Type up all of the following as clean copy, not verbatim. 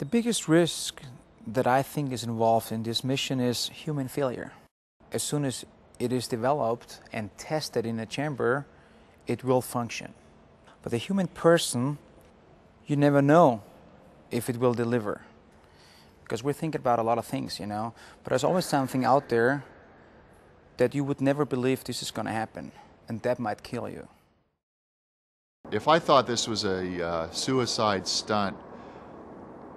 The biggest risk that I think is involved in this mission is human failure. As soon as it is developed and tested in a chamber, it will function. But the human person, you never know if it will deliver. Because we're thinking about a lot of things, but there's always something out there that you would never believe this is going to happen, and that might kill you. If I thought this was a suicide stunt,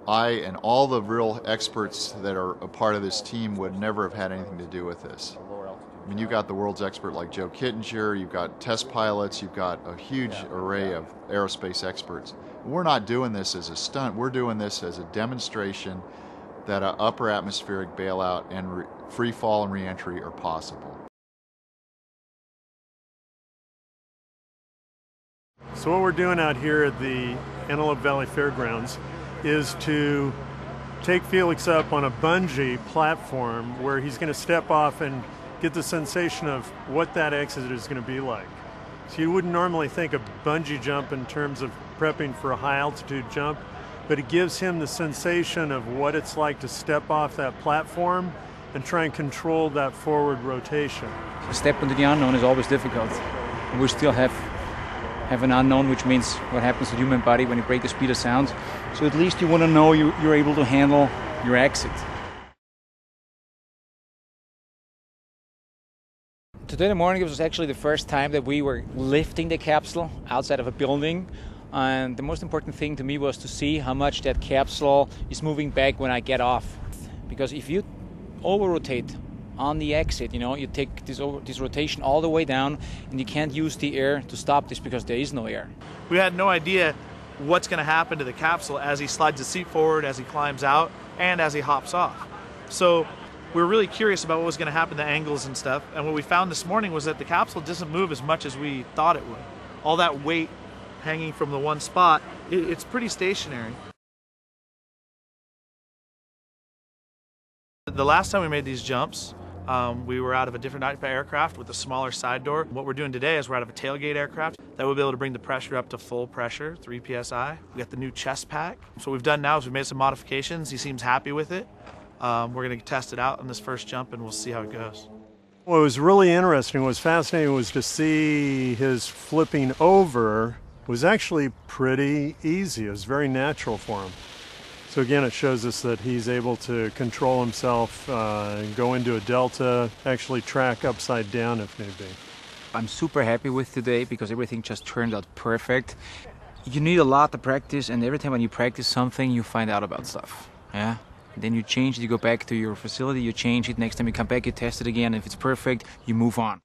I and all the real experts that are a part of this team would never have had anything to do with this. I mean, you've got the world's expert like Joe Kittinger, you've got test pilots, you've got a huge array of aerospace experts. We're not doing this as a stunt, we're doing this as a demonstration that an upper atmospheric bailout and free fall and re-entry are possible. So what we're doing out here at the Antelope Valley Fairgrounds is to take Felix up on a bungee platform where he's going to step off and get the sensation of what that exit is going to be like. So you wouldn't normally think of bungee jump in terms of prepping for a high altitude jump, but it gives him the sensation of what it's like to step off that platform and try and control that forward rotation. A step into the unknown is always difficult. We still have an unknown, which means what happens to the human body when you break the speed of sound. So at least you want to know you're able to handle your exit. Today in the morning, it was actually the first time that we were lifting the capsule outside of a building. And the most important thing to me was to see how much that capsule is moving back when I get off. Because if you over-rotate on the exit, you take this rotation all the way down, and you can't use the air to stop this because there is no air. We had no idea what's going to happen to the capsule as he slides the seat forward, as he climbs out, and as he hops off. So we were really curious about what was going to happen to angles and stuff, and what we found this morning was that the capsule doesn't move as much as we thought it would. All that weight hanging from the one spot, it's pretty stationary. The last time we made these jumps, we were out of a different type of aircraft with a smaller side door. What we're doing today is we're out of a tailgate aircraft that will be able to bring the pressure up to full pressure, 3 psi. We got the new chest pack. So what we've done now is we've made some modifications. He seems happy with it. We're going to test it out on this first jump, and we'll see how it goes. What was really interesting, what was fascinating, was to see his flipping over was actually pretty easy. It was very natural for him. So again, it shows us that he's able to control himself, go into a delta, actually track upside down if need be. I'm super happy with today because everything just turned out perfect. You need a lot to practice, and every time when you practice something, you find out about stuff. Yeah. And then you change it, you go back to your facility, you change it, next time you come back, you test it again, and if it's perfect, you move on.